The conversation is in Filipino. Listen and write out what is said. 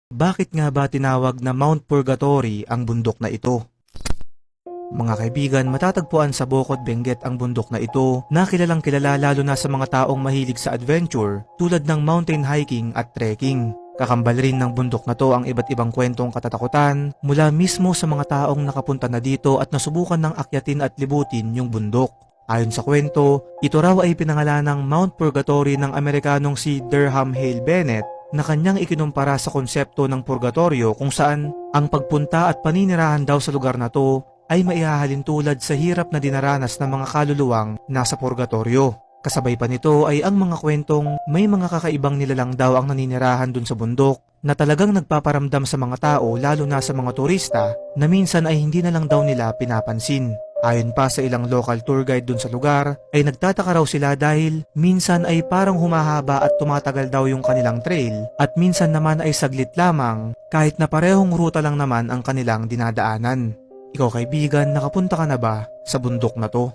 Bakit nga ba tinawag na Mount Purgatory ang bundok na ito? Mga kaibigan, matatagpuan sa Bocod, Benguet ang bundok na ito na kilalang kilala lalo na sa mga taong mahilig sa adventure tulad ng mountain hiking at trekking. Kakambal rin ng bundok na to ang iba't ibang kwentong katatakutan mula mismo sa mga taong nakapunta na dito at nasubukan ng akyatin at libutin yung bundok. Ayon sa kwento, ito raw ay pinangalanang Mount Purgatory ng Amerikanong si Durham Hale Bennett na kanyang ikinumpara sa konsepto ng purgatorio kung saan ang pagpunta at paninirahan daw sa lugar na to ay maihahalin tulad sa hirap na dinaranas ng mga kaluluwang nasa purgatorio. Kasabay pa nito ay ang mga kwentong may mga kakaibang nilalang daw ang naninirahan dun sa bundok na talagang nagpaparamdam sa mga tao lalo na sa mga turista na minsan ay hindi na lang daw nila pinapansin. Ayon pa sa ilang local tour guide dun sa lugar ay nagtataka raw sila dahil minsan ay parang humahaba at tumatagal daw yung kanilang trail at minsan naman ay saglit lamang kahit na parehong ruta lang naman ang kanilang dinadaanan. Ikaw kaibigan, nakapunta ka na ba sa bundok na to?